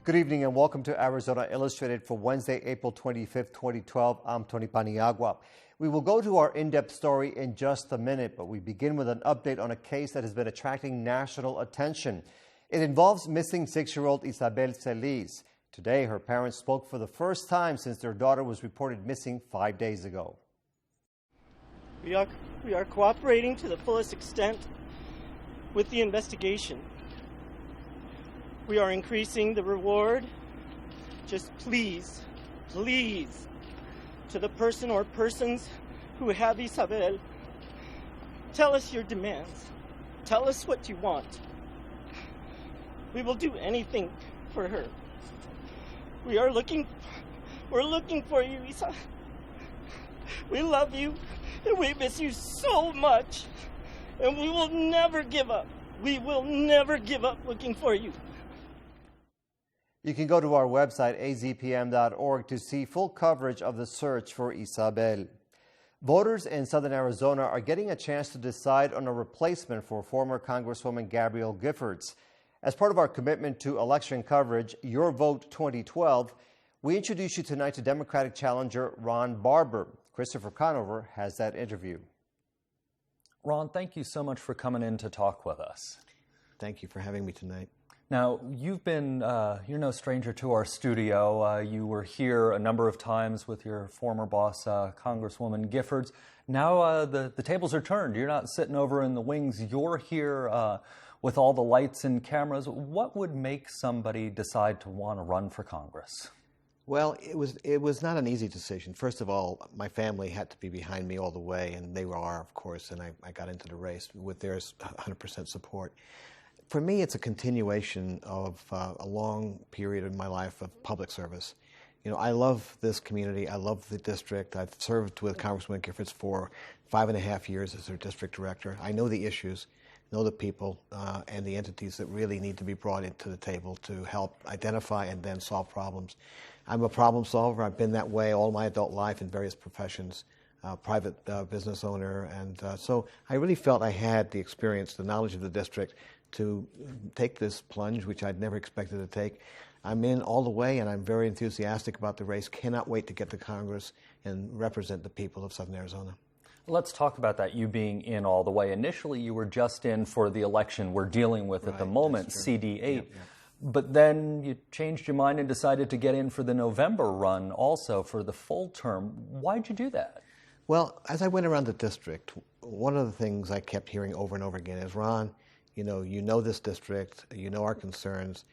Good evening and welcome to Arizona Illustrated for Wednesday, April 25th, 2012. I'm Tony Paniagua. We will go to our in-depth story in just a minute, but we begin with an update on a case that has been attracting national attention. It involves missing 6-year-old Isabel Celis. Today, her parents spoke for the first time since their daughter was reported missing 5 days ago. We are cooperating to the fullest extent with the investigation. We are increasing the reward. Just please, to the person or persons who have Isabel, tell us your demands. Tell us what you want. We will do anything for her. We're looking for you, Isa. We love you, and we miss you so much. And we will never give up. We will never give up looking for you. You can go to our website, azpm.org, to see full coverage of the search for Isabel. Voters in southern Arizona are getting a chance to decide on a replacement for former Congresswoman Gabrielle Giffords. As part of our commitment to election coverage, Your Vote 2012, we introduce you tonight to Democratic challenger Ron Barber. Christopher Conover has that interview. Ron, thank you so much for coming in to talk with us. Thank you for having me tonight. Now, you're no stranger to our studio. You were here a number of times with your former boss, Congresswoman Giffords. Now the tables are turned. You're not sitting over in the wings. You're here with all the lights and cameras. What would make somebody decide to want to run for Congress? Well, it was not an easy decision. First of all, my family had to be behind me all the way, and they are, of course, and I got into the race with their 100% support. For me, it's a continuation of a long period in my life of public service. You know, I love this community. I love the district. I've served with Congresswoman Giffords for 5.5 years as her district director. I know the issues, know the people, and the entities that really need to be brought into the table to help identify and then solve problems. I'm a problem solver. I've been that way all my adult life in various professions, private business owner, and so I really felt I had the experience, the knowledge of the district to take this plunge, which I'd never expected to take. I'm in all the way, and I'm very enthusiastic about the race. Cannot wait to get to Congress and represent the people of Southern Arizona. Let's talk about that, you being in all the way. Initially, you were just in for the election we're dealing with at the moment, CD8. Yep. But then you changed your mind and decided to get in for the November run also for the full term. Why'd you do that? Well, as I went around the district, one of the things I kept hearing over and over again is, Ron, you know this district, you know our concerns.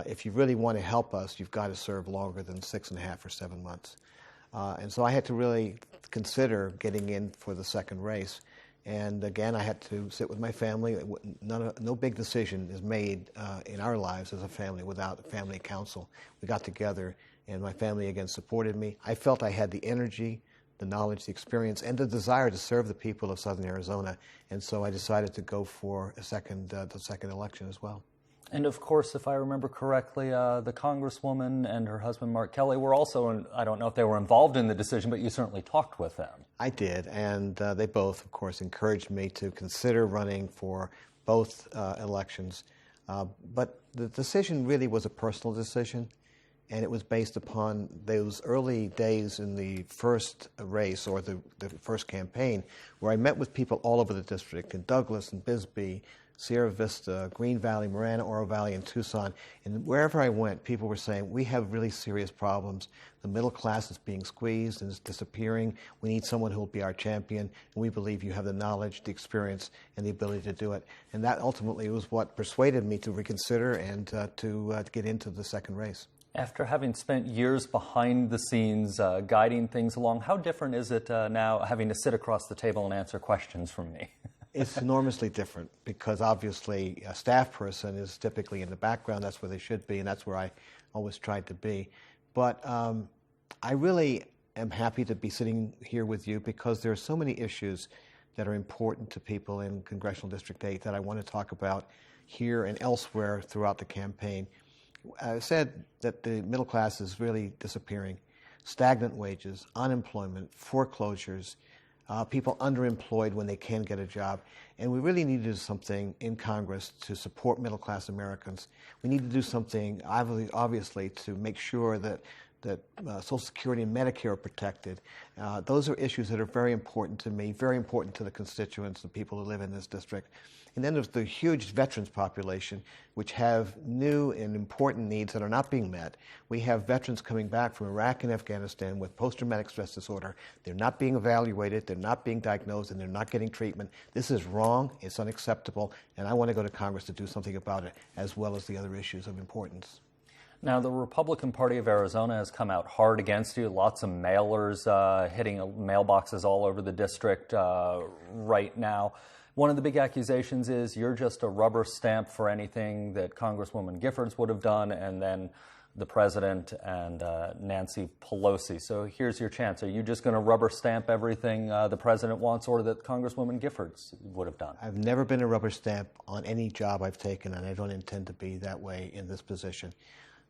If you really want to help us, you've got to serve longer than 6.5 or 7 months. And so I had to really consider getting in for the second race. And again, I had to sit with my family. No big decision is made in our lives as a family without a family council. We got together, and my family again supported me. I felt I had the energy, the knowledge, the experience, and the desire to serve the people of Southern Arizona. And so I decided to go for the second election as well. And of course, if I remember correctly, the Congresswoman and her husband, Mark Kelly, were also, I don't know if they were involved in the decision, but you certainly talked with them. I did, and they both, of course, encouraged me to consider running for both elections. But the decision really was a personal decision, and it was based upon those early days in the first race or the first campaign where I met with people all over the district, in Douglas and Bisbee, Sierra Vista, Green Valley, Marana, Oro Valley, and Tucson. And wherever I went, people were saying, we have really serious problems. The middle class is being squeezed and is disappearing. We need someone who will be our champion. And we believe you have the knowledge, the experience, and the ability to do it. And that ultimately was what persuaded me to reconsider and to get into the second race. After having spent years behind the scenes guiding things along, how different is it now having to sit across the table and answer questions from me? It's enormously different because obviously a staff person is typically in the background. That's where they should be, and that's where I always tried to be. But I really am happy to be sitting here with you because there are so many issues that are important to people in Congressional District 8 that I want to talk about here and elsewhere throughout the campaign. I said that the middle class is really disappearing. Stagnant wages, unemployment, foreclosures, people underemployed when they can get a job. And we really need to do something in Congress to support middle-class Americans. We need to do something, obviously, to make sure that Social Security and Medicare are protected. Those are issues that are very important to me, very important to the constituents, the people who live in this district. And then there's the huge veterans population, which have new and important needs that are not being met. We have veterans coming back from Iraq and Afghanistan with post-traumatic stress disorder. They're not being evaluated, they're not being diagnosed, and they're not getting treatment. This is wrong, it's unacceptable, and I want to go to Congress to do something about it, as well as the other issues of importance. Now, the Republican Party of Arizona has come out hard against you. Lots of mailers hitting mailboxes all over the district right now. One of the big accusations is you're just a rubber stamp for anything that Congresswoman Giffords would have done, and then the president and Nancy Pelosi. So here's your chance. Are you just going to rubber stamp everything the president wants, or that Congresswoman Giffords would have done? I've never been a rubber stamp on any job I've taken, and I don't intend to be that way in this position.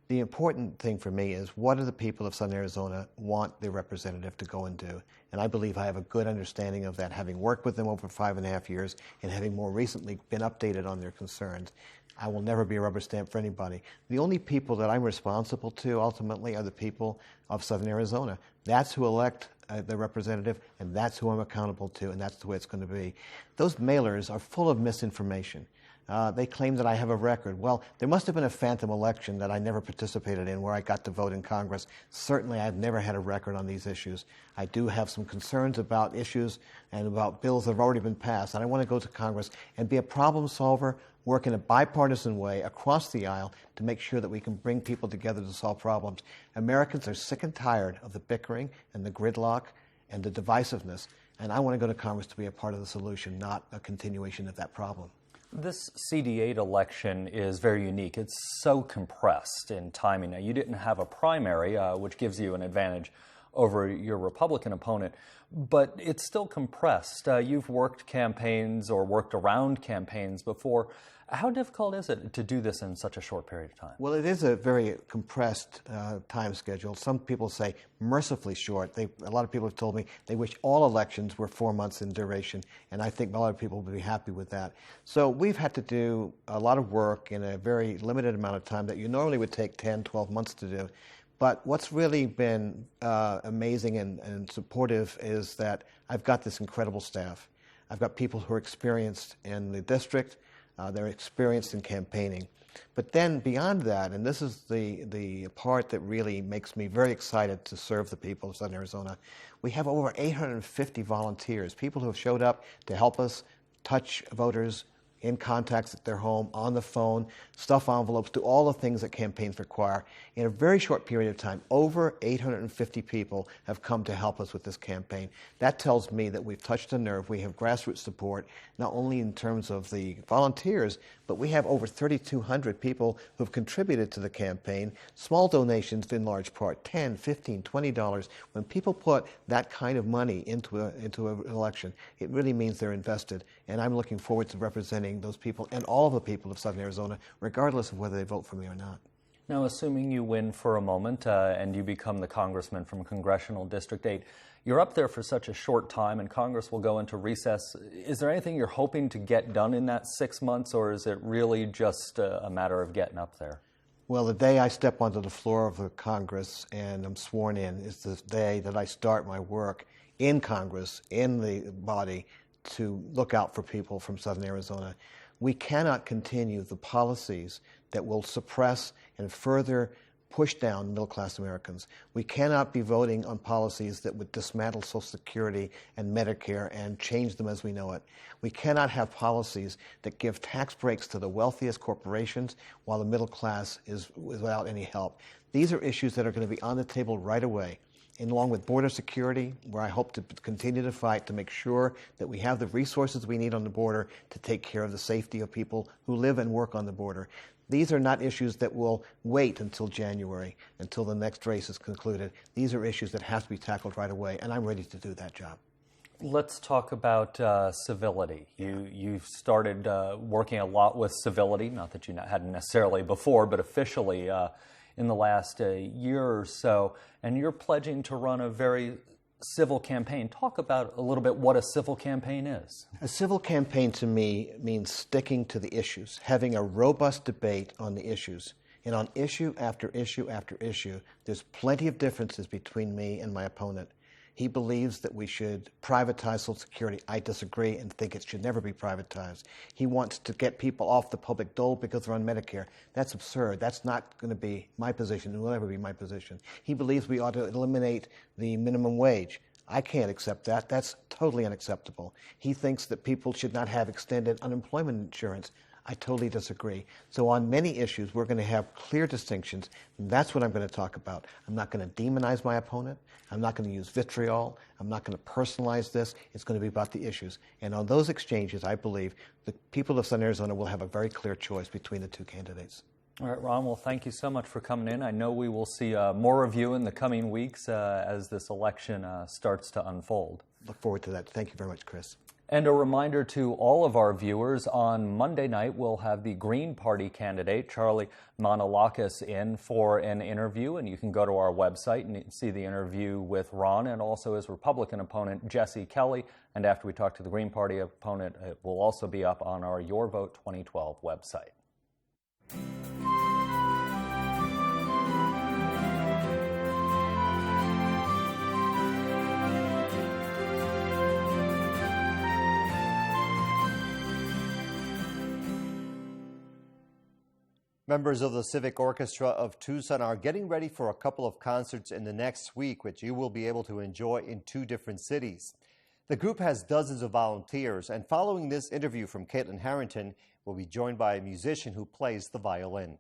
The important thing for me is, what do the people of Southern Arizona want their representative to go and do? And I believe I have a good understanding of that, having worked with them over 5.5 years and having more recently been updated on their concerns. I will never be a rubber stamp for anybody. The only people that I'm responsible to ultimately are the people of Southern Arizona. That's who elect the representative, and that's who I'm accountable to, and that's the way it's going to be. Those mailers are full of misinformation. They claim that I have a record. Well, there must have been a phantom election that I never participated in where I got to vote in Congress. Certainly, I've never had a record on these issues. I do have some concerns about issues and about bills that have already been passed, and I want to go to Congress and be a problem solver, work in a bipartisan way across the aisle to make sure that we can bring people together to solve problems. Americans are sick and tired of the bickering and the gridlock and the divisiveness, and I want to go to Congress to be a part of the solution, not a continuation of that problem. This CD8 election is very unique. It's so compressed in timing. Now, you didn't have a primary, which gives you an advantage over your Republican opponent, but it's still compressed. You've worked campaigns or worked around campaigns before. How difficult is it to do this in such a short period of time? Well, it is a very compressed time schedule. Some people say mercifully short. A lot of people have told me they wish all elections were 4 months in duration, and I think a lot of people would be happy with that. So we've had to do a lot of work in a very limited amount of time that you normally would take 10, 12 months to do. But what's really been amazing and supportive is that I've got this incredible staff. I've got people who are experienced in the district. They're experienced in campaigning. But then beyond that, and this is the part that really makes me very excited to serve the people of Southern Arizona, we have over 850 volunteers, people who have showed up to help us touch voters in contacts at their home, on the phone, stuff envelopes, do all the things that campaigns require. In a very short period of time, over 850 people have come to help us with this campaign. That tells me that we've touched a nerve. We have grassroots support, not only in terms of the volunteers, but we have over 3,200 people who have contributed to the campaign. Small donations in large part, $10, $15, $20. When people put that kind of money into an election, it really means they're invested. And I'm looking forward to representing those people and all of the people of Southern Arizona, regardless of whether they vote for me or not. Now, assuming you win for a moment and you become the congressman from Congressional District 8, you're up there for such a short time and Congress will go into recess. Is there anything you're hoping to get done in that 6 months, or is it really just a matter of getting up there? Well, the day I step onto the floor of the Congress and I'm sworn in is the day that I start my work in Congress, in the body, to look out for people from Southern Arizona. We cannot continue the policies that will suppress and further push down middle-class Americans. We cannot be voting on policies that would dismantle Social Security and Medicare and change them as we know it. We cannot have policies that give tax breaks to the wealthiest corporations while the middle class is without any help. These are issues that are going to be on the table right away. And along with border security, where I hope to continue to fight to make sure that we have the resources we need on the border to take care of the safety of people who live and work on the border. These are not issues that will wait until January, until the next race is concluded. These are issues that have to be tackled right away, and I'm ready to do that job. Let's talk about civility. You've started working a lot with civility, not that you hadn't necessarily before, but officially in the last year or so, and you're pledging to run a very civil campaign. Talk about a little bit what a civil campaign is. A civil campaign to me means sticking to the issues, having a robust debate on the issues. And on issue after issue after issue, there's plenty of differences between me and my opponent. He believes that we should privatize Social Security. I disagree and think it should never be privatized. He wants to get people off the public dole because they're on Medicare. That's absurd. That's not going to be my position. It will never be my position. He believes we ought to eliminate the minimum wage. I can't accept that. That's totally unacceptable. He thinks that people should not have extended unemployment insurance. I totally disagree. So on many issues, we're going to have clear distinctions. And that's what I'm going to talk about. I'm not going to demonize my opponent. I'm not going to use vitriol. I'm not going to personalize this. It's going to be about the issues. And on those exchanges, I believe the people of Southern Arizona will have a very clear choice between the two candidates. All right, Ron, well, thank you so much for coming in. I know we will see more of you in the coming weeks as this election starts to unfold. Look forward to that. Thank you very much, Chris. And a reminder to all of our viewers, on Monday night, we'll have the Green Party candidate, Charlie Manolakis, in for an interview. And you can go to our website and see the interview with Ron and also his Republican opponent, Jesse Kelly. And after we talk to the Green Party opponent, it will also be up on our Your Vote 2012 website. Members of the Civic Orchestra of Tucson are getting ready for a couple of concerts in the next week, which you will be able to enjoy in 2 different cities. The group has dozens of volunteers, and following this interview from Caitlin Harrington, we'll be joined by a musician who plays the violin.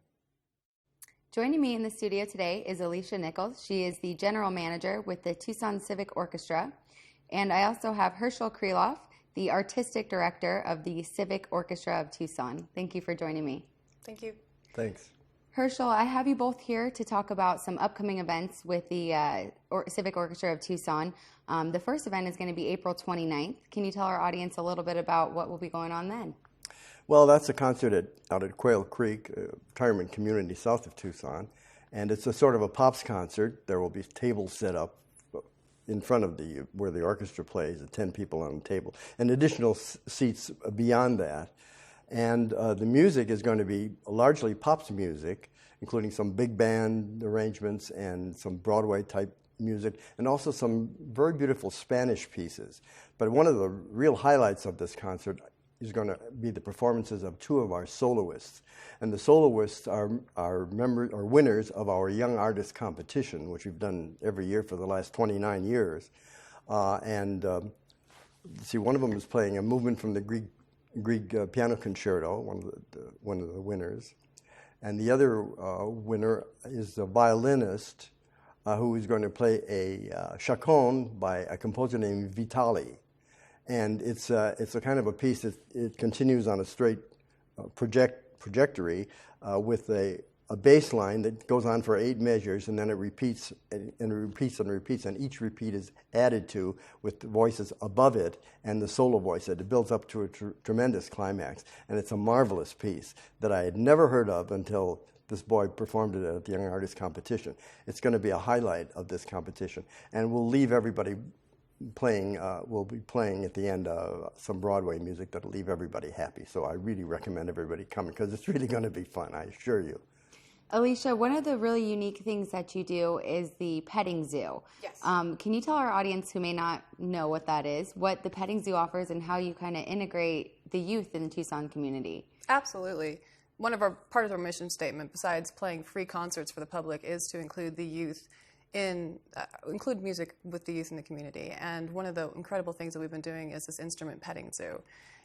Joining me in the studio today is Alicia Nichols. She is the general manager with the Tucson Civic Orchestra. And I also have Herschel Kreloff, the artistic director of the Civic Orchestra of Tucson. Thank you for joining me. Thank you. Thanks. Herschel, I have you both here to talk about some upcoming events with the Civic Orchestra of Tucson. The first event is going to be April 29th. Can you tell our audience a little bit about what will be going on then? Well, that's a concert out at Quail Creek, a retirement community south of Tucson, and it's a sort of a pops concert. There will be tables set up in front of where the orchestra plays, 10 people on the table, and additional seats beyond that. And the music is going to be largely pops music, including some big band arrangements and some Broadway-type music, and also some very beautiful Spanish pieces. But one of the real highlights of this concert is going to be the performances of 2 of our soloists. And the soloists are winners of our Young Artist Competition, which we've done every year for the last 29 years. One of them is playing a movement from the Grieg Piano Concerto, one of the winners. And the other winner is a violinist who is going to play a chaconne by a composer named Vitali. And it's a kind of a piece that it continues on a straight trajectory with a bass line that goes on for 8 measures, and then it repeats and repeats and repeats, and each repeat is added to with the voices above it and the solo voice. It builds up to a tremendous climax, and it's a marvelous piece that I had never heard of until this boy performed it at the Young Artist Competition. It's going to be a highlight of this competition, and we'll leave everybody playing. We'll be playing at the end some Broadway music that'll leave everybody happy. So I really recommend everybody coming because it's really going to be fun, I assure you. Alicia, one of the really unique things that you do is the petting zoo. Yes. Can you tell our audience who may not know what that is, what the petting zoo offers and how you kind of integrate the youth in the Tucson community? Absolutely. Part of our mission statement, besides playing free concerts for the public, is to include the youth include music with the youth in the community. And one of the incredible things that we've been doing is this instrument petting zoo.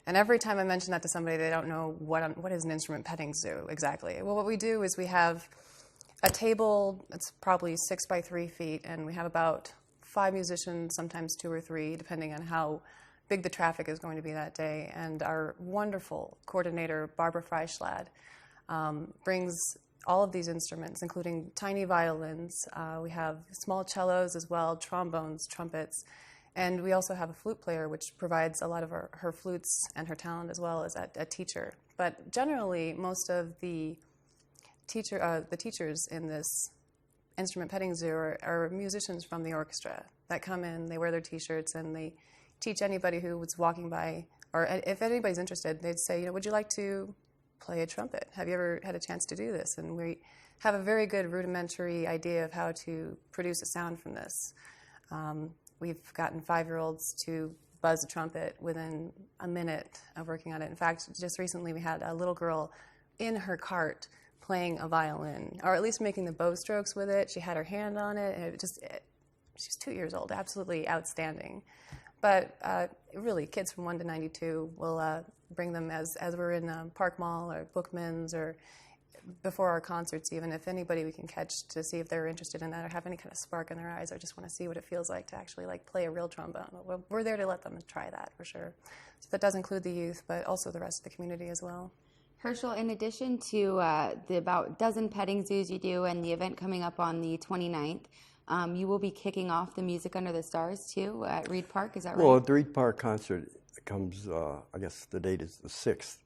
And every time I mention that to somebody, they don't know what is an instrument petting zoo exactly. Well, what we do is we have a table that's probably 6 by 3 feet, and we have about 5 musicians, sometimes 2 or 3, depending on how big the traffic is going to be that day. And our wonderful coordinator, Barbara Freischlad, brings all of these instruments, including tiny violins. We have small cellos as well, trombones, trumpets, and we also have a flute player, which provides a lot of her flutes and her talent as well as a teacher. But generally, most of the teachers in this instrument petting zoo are musicians from the orchestra. that come in, they wear their T-shirts, and they teach anybody who was walking by, or if anybody's interested, they'd say, would you like to play a trumpet? Have you ever had a chance to do this? And we have a very good rudimentary idea of how to produce a sound from this. We've gotten 5-year-olds to buzz a trumpet within a minute of working on it. In fact, just recently we had a little girl in her cart playing a violin, or at least making the bow strokes with it. She had her hand on it, and she's 2 years old, absolutely outstanding. But really, kids from 1 to 92, will bring them as we're in Park Mall or Bookman's, or before our concerts even, if anybody we can catch to see if they're interested in that or have any kind of spark in their eyes or just want to see what it feels like to actually play a real trombone. We're there to let them try that for sure. So that does include the youth, but also the rest of the community as well. Herschel, in addition to the about dozen petting zoos you do and the event coming up on the 29th, you will be kicking off the Music Under the Stars too at Reed Park, is that right? Well, the Reed Park concert comes, I guess the date is the 6th.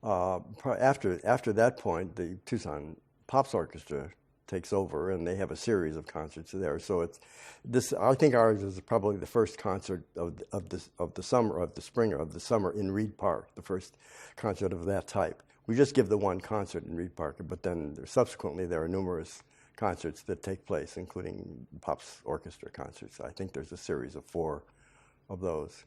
After that point, the Tucson Pops Orchestra takes over, and they have a series of concerts there. So it's this. I think ours is probably the first concert of the summer in Reed Park, the first concert of that type. We just give the one concert in Reed Park, but then subsequently there are numerous concerts that take place, including Pops Orchestra concerts. I think there's a series of 4 of those.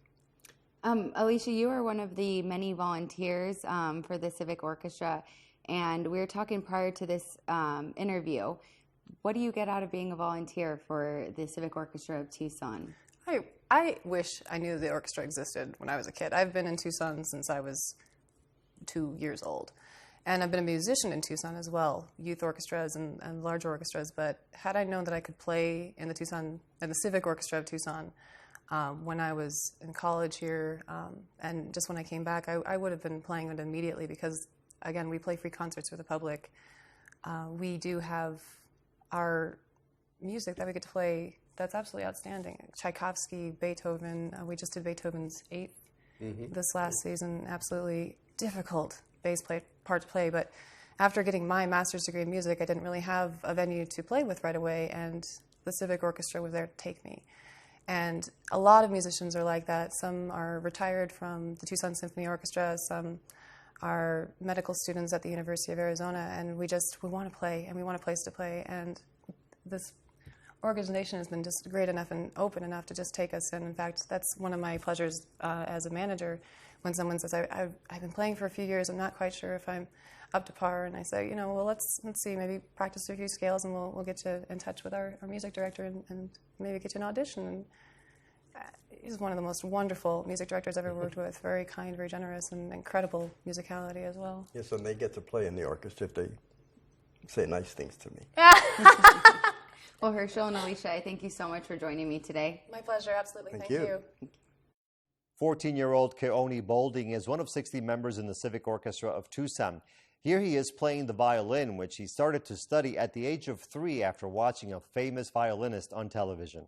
Alicia, you are one of the many volunteers for the Civic Orchestra, and we were talking prior to this interview. What do you get out of being a volunteer for the Civic Orchestra of Tucson? I wish I knew the orchestra existed when I was a kid. I've been in Tucson since I was 2 years old. And I've been a musician in Tucson as well, youth orchestras and large orchestras. But had I known that I could play in the Civic Orchestra of Tucson when I was in college here, and just when I came back, I would have been playing it immediately because, again, we play free concerts for the public. We do have our music that we get to play that's absolutely outstanding. Tchaikovsky, Beethoven. We just did Beethoven's 8th this last season. Absolutely difficult bass part to play, but after getting my master's degree in music, I didn't really have a venue to play with right away, and the Civic Orchestra was there to take me. And a lot of musicians are like that. Some are retired from the Tucson Symphony Orchestra, some are medical students at the University of Arizona, and we want to play, and we want a place to play, and this organization has been just great enough and open enough to just take us in. In fact, that's one of my pleasures as a manager, when someone says, I've been playing for a few years, I'm not quite sure if I'm up to par, and I say, well, let's see, maybe practice a few scales, and we'll get you in touch with our music director and maybe get you an audition. And he's one of the most wonderful music directors I've ever worked with, very kind, very generous, and incredible musicality as well. Yes, and they get to play in the orchestra if they say nice things to me. Well, Herschel and Alicia, I thank you so much for joining me today. My pleasure, absolutely. Thank you. 14-year-old Keone Bolding is one of 60 members in the Civic Orchestra of Tucson. Here he is playing the violin, which he started to study at the age of 3 after watching a famous violinist on television.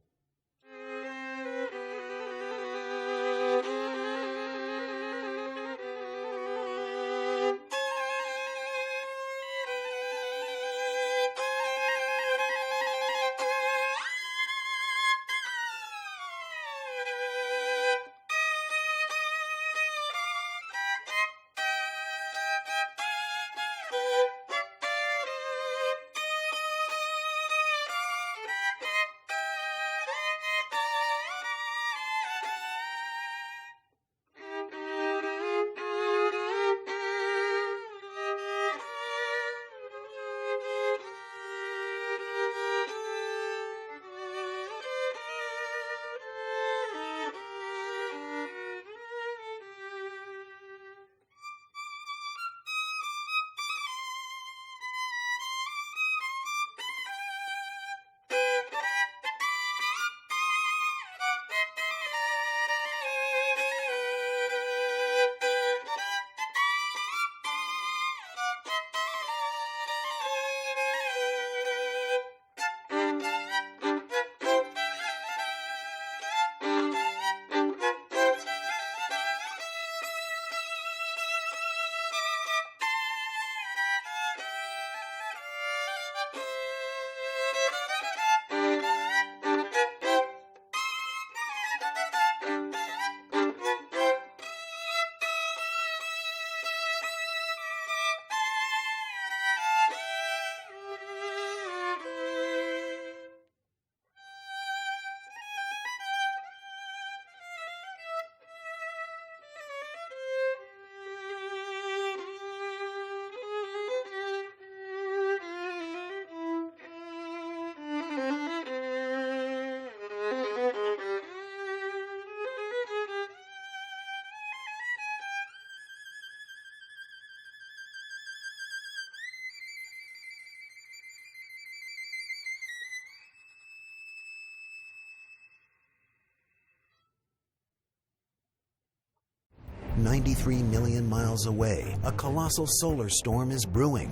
93 million miles away, a colossal solar storm is brewing.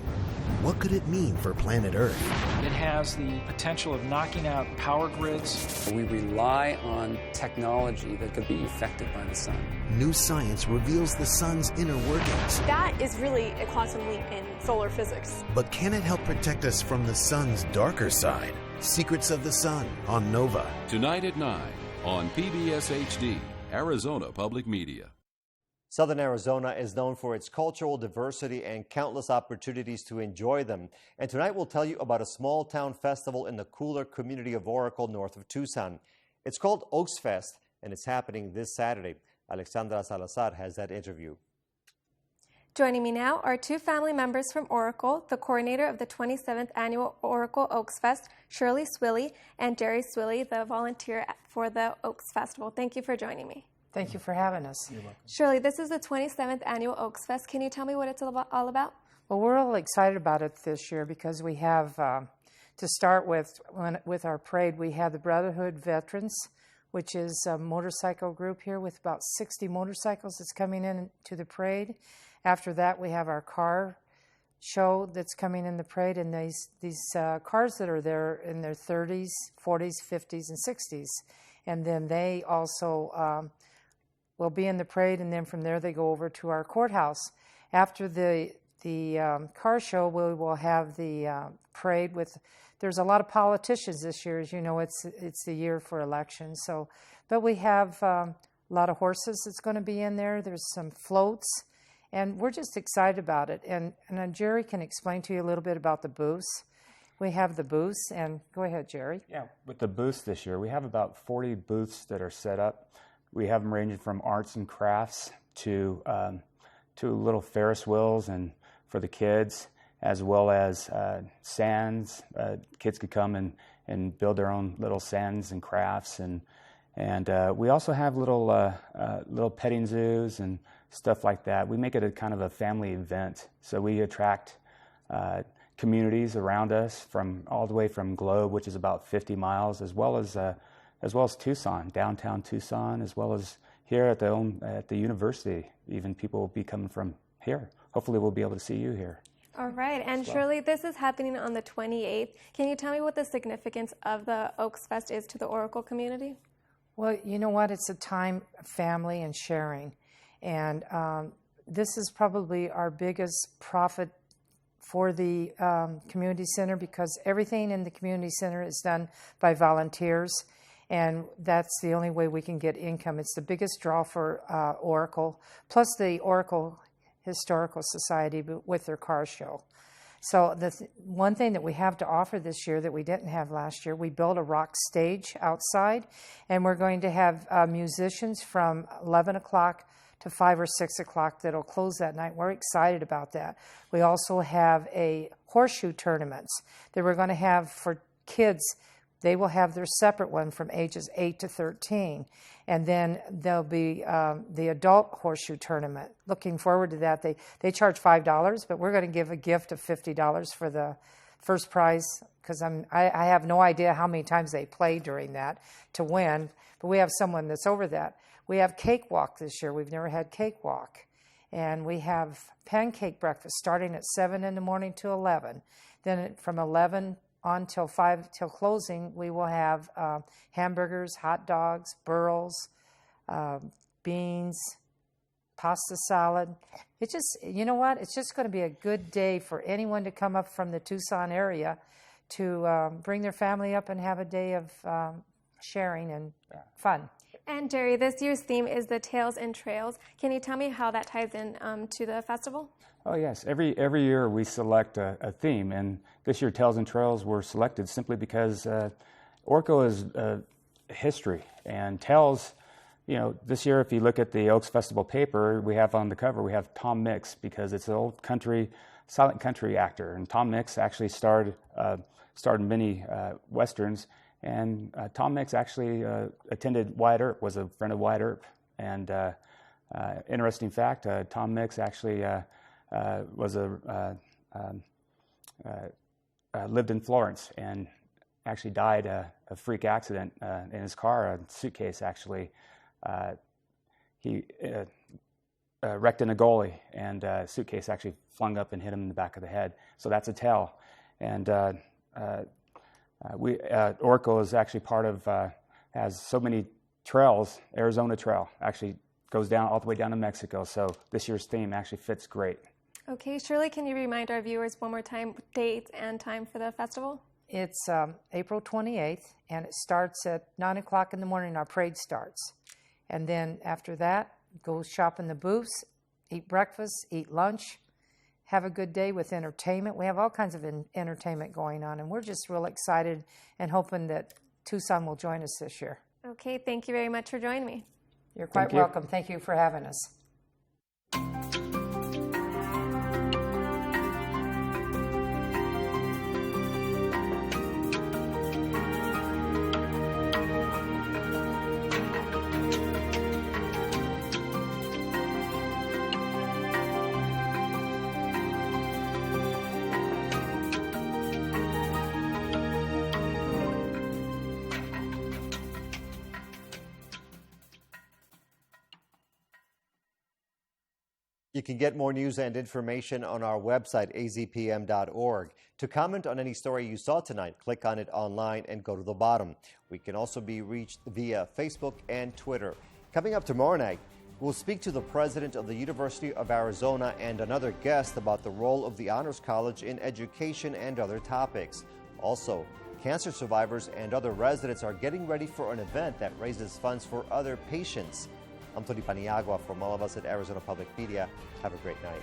What could it mean for planet Earth? It has the potential of knocking out power grids. We rely on technology that could be affected by the sun. New science reveals the sun's inner workings. That is really a quantum leap in solar physics. But can it help protect us from the sun's darker side? Secrets of the Sun on Nova. Tonight at 9 on PBS HD, Arizona Public Media. Southern Arizona is known for its cultural diversity and countless opportunities to enjoy them. And tonight we'll tell you about a small town festival in the cooler community of Oracle, north of Tucson. It's called Oaks Fest, and it's happening this Saturday. Alexandra Salazar has that interview. Joining me now are two family members from Oracle, the coordinator of the 27th Annual Oracle Oaks Fest, Shirley Swilley, and Jerry Swilley, the volunteer for the Oaks Festival. Thank you for joining me. Thank you for having us. You're welcome. Shirley, this is the 27th Annual Oaks Fest. Can you tell me what it's all about? Well, we're all excited about it this year because we have, to start with our parade, we have the Brotherhood Veterans, which is a motorcycle group here with about 60 motorcycles that's coming in to the parade. After that, we have our car show that's coming in the parade, and these cars that are there in their 30s, 40s, 50s, and 60s. And then they also will be in the parade, and then from there they go over to our courthouse. After the car show, we will have the parade with. There's a lot of politicians this year, as you know. It's the year for elections. So, but we have a lot of horses that's going to be in there. There's some floats, and we're just excited about it. And Jerry can explain to you a little bit about the booths. We have the booths, and go ahead, Jerry. Yeah, with the booths this year, we have about 40 booths that are set up. We have them ranging from arts and crafts to little Ferris wheels and for the kids, as well as sands. Kids could come and build their own little sands and crafts, and we also have little petting zoos and stuff like that. We make it a kind of a family event, so we attract communities around us from all the way from Globe, which is about 50 miles, as well as Tucson, downtown Tucson, as well as here at the university. Even people will be coming from here. Hopefully we'll be able to see you here. All right, and Shirley, this is happening on the 28th. Can you tell me what the significance of the Oaks Fest is to the Oracle community? Well, you know what? It's a time of family and sharing. And this is probably our biggest profit for the community center, because everything in the community center is done by volunteers. And that's the only way we can get income. It's the biggest draw for Oracle, plus the Oracle Historical Society with their car show. So the one thing that we have to offer this year that we didn't have last year, we built a rock stage outside, and we're going to have musicians from 11 o'clock to 5 or 6 o'clock that'll close that night. We're excited about that. We also have a horseshoe tournaments that we're going to have for kids. They will have their separate one from ages 8 to 13. And then there'll be the adult horseshoe tournament. Looking forward to that. They charge $5, but we're going to give a gift of $50 for the first prize, because I have no idea how many times they play during that to win. But we have someone that's over that. We have cakewalk this year. We've never had cakewalk. And we have pancake breakfast starting at 7 in the morning to 11. Then from 11 on till 5 till closing, we will have hamburgers, hot dogs, burls, beans, pasta salad. It's just, you know what? It's just going to be a good day for anyone to come up from the Tucson area to bring their family up and have a day of sharing and fun. And Jerry, this year's theme is the Tales and Trails. Can you tell me how that ties in to the festival? Oh yes, every year we select a theme, and this year Tales and Trails were selected simply because Oracle is history, and Tales, you know, this year if you look at the Oaks Festival paper, we have on the cover, we have Tom Mix, because it's an old country, silent country actor, and Tom Mix actually starred in many westerns, and Tom Mix actually attended Wyatt Earp, was a friend of Wyatt Earp, and interesting fact, Tom Mix actually was lived in Florence and actually died a freak accident in his car. A suitcase actually he wrecked in a goalie, and a suitcase actually flung up and hit him in the back of the head. So that's a tell. And Oracle is actually part of, has so many trails. Arizona Trail actually goes down all the way down to Mexico. So this year's theme actually fits great. Okay, Shirley, can you remind our viewers one more time, date and time for the festival? It's April 28th, and it starts at 9 o'clock in the morning. Our parade starts. And then after that, go shop in the booths, eat breakfast, eat lunch, have a good day with entertainment. We have all kinds of entertainment going on, and we're just real excited and hoping that Tucson will join us this year. Okay, thank you very much for joining me. You're quite welcome. Thank you for having us. You can get more news and information on our website, azpm.org. To comment on any story you saw tonight, click on it online and go to the bottom. We can also be reached via Facebook and Twitter. Coming up tomorrow night, we'll speak to the president of the University of Arizona and another guest about the role of the Honors College in education and other topics. Also, cancer survivors and other residents are getting ready for an event that raises funds for other patients. I'm Tony Paniagua from all of us at Arizona Public Media. Have a great night.